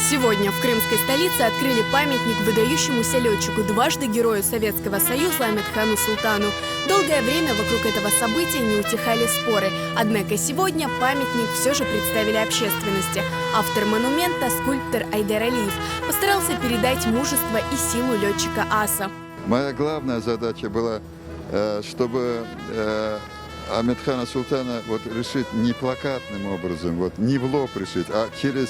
Сегодня в крымской столице открыли памятник выдающемуся летчику, дважды Герою Советского Союза Амедхану Султану. Долгое время вокруг этого события не утихали споры. Однако сегодня памятник все же представили общественности. Автор монумента, скульптор Айдар Алиев, постарался передать мужество и силу летчика аса. Моя главная задача была, чтобы Амедхана Султана решить не плакатным образом, не в лоб решить, а через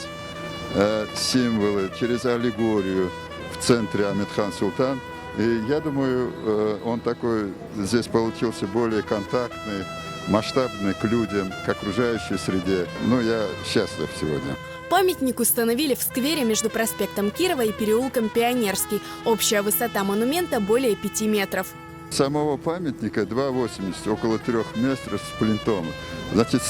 символы, через аллегорию в центре Амедхан Султан. И я думаю, он такой здесь получился более контактный, масштабный к людям, к окружающей среде. Я счастлив сегодня. Памятник установили в сквере между проспектом Кирова и переулком Пионерский. Общая высота монумента более 5 метров. Самого памятника 2,80, около 3 метров с плинтом. Значит,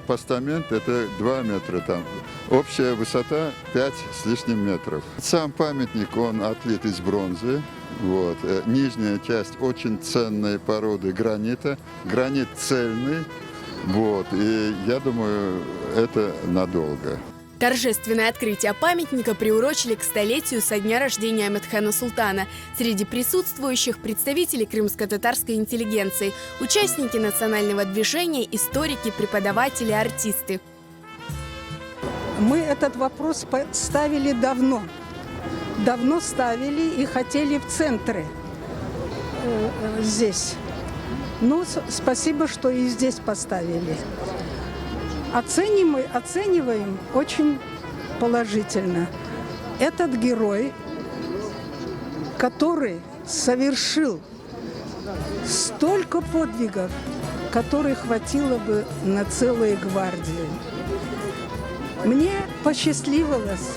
постамент это 2 метра там. Общая высота 5 с лишним метров. Сам памятник, он отлит из бронзы. Нижняя часть очень ценной породы гранита. Гранит цельный. И я думаю, это надолго. Торжественное открытие памятника приурочили к столетию со дня рождения Амедхана Султана. Среди присутствующих представители крымско-татарской интеллигенции, участники национального движения, историки, преподаватели, артисты. Мы этот вопрос ставили давно. Давно ставили и хотели в центре здесь. Спасибо, что и здесь поставили. Оцениваем очень положительно. Этот герой, который совершил столько подвигов, которые хватило бы на целые гвардии. Мне посчастливилось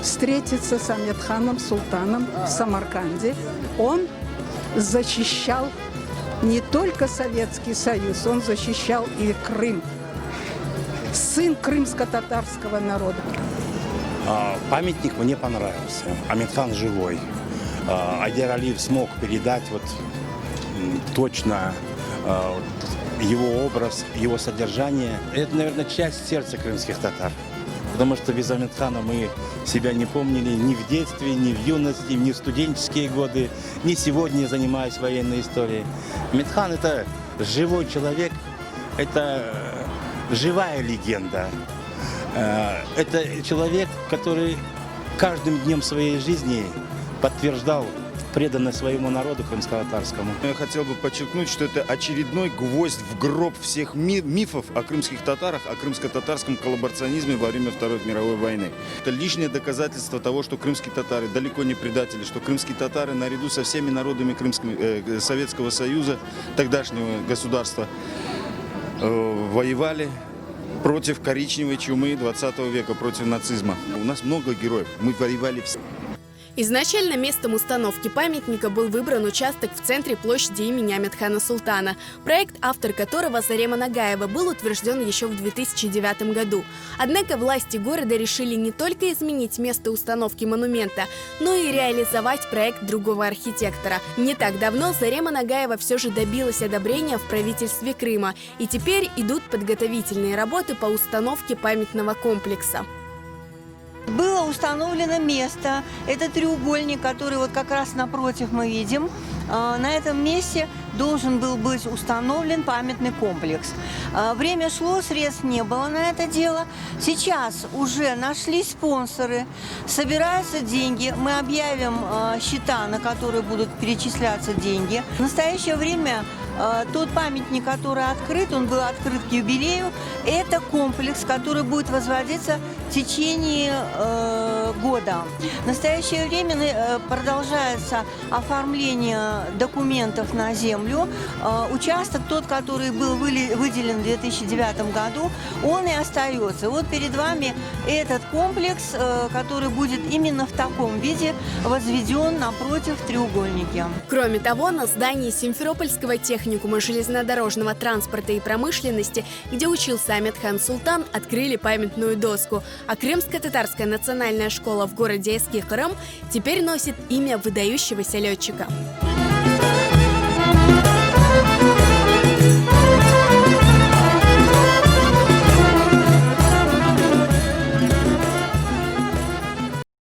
встретиться с Амедханом Султаном в Самарканде. Он защищал не только Советский Союз, он защищал и Крым. Сын крымско-татарского народа. Памятник мне понравился. Амедхан живой. Айдар Алиев смог передать точно его образ, его содержание. Это, наверное, часть сердца крымских татар. Потому что без Амедхана мы себя не помнили ни в детстве, ни в юности, ни в студенческие годы, ни сегодня, занимаясь военной историей. Амедхан – это живой человек, это живая легенда. Это человек, который каждым днем своей жизни подтверждал преданность своему народу крымско-татарскому. Я хотел бы подчеркнуть, что это очередной гвоздь в гроб всех мифов о крымских татарах, о крымско-татарском коллаборационизме во время Второй мировой войны. Это лишнее доказательство того, что крымские татары далеко не предатели, что крымские татары наряду со всеми народами Советского Союза, тогдашнего государства, воевали против коричневой чумы 20 века, против нацизма. У нас много героев, мы воевали все. Изначально местом установки памятника был выбран участок в центре площади имени Амедхана Султана, проект, автор которого Зарема Нагаева, был утвержден еще в 2009 году. Однако власти города решили не только изменить место установки монумента, но и реализовать проект другого архитектора. Не так давно Зарема Нагаева все же добилась одобрения в правительстве Крыма, и теперь идут подготовительные работы по установке памятного комплекса. Было установлено место, это треугольник, который как раз напротив мы видим. На этом месте должен был быть установлен памятный комплекс. Время шло, средств не было на это дело. Сейчас уже нашлись спонсоры, собираются деньги. Мы объявим счета, на которые будут перечисляться деньги. В настоящее время тот памятник, который открыт, он был открыт к юбилею. Это комплекс, который будет возводиться в течение года. В настоящее время продолжается оформление документов на землю. Участок, тот, который был выделен в 2009 году, он и остается. Перед вами этот комплекс, который будет именно в таком виде возведен напротив треугольника. Кроме того, на здании Симферопольского техникума железнодорожного транспорта и промышленности, где учился Амедхан Султан, открыли памятную доску. А Крымско-татарская национальная школа в городе Эски Кырым теперь носит имя выдающегося летчика.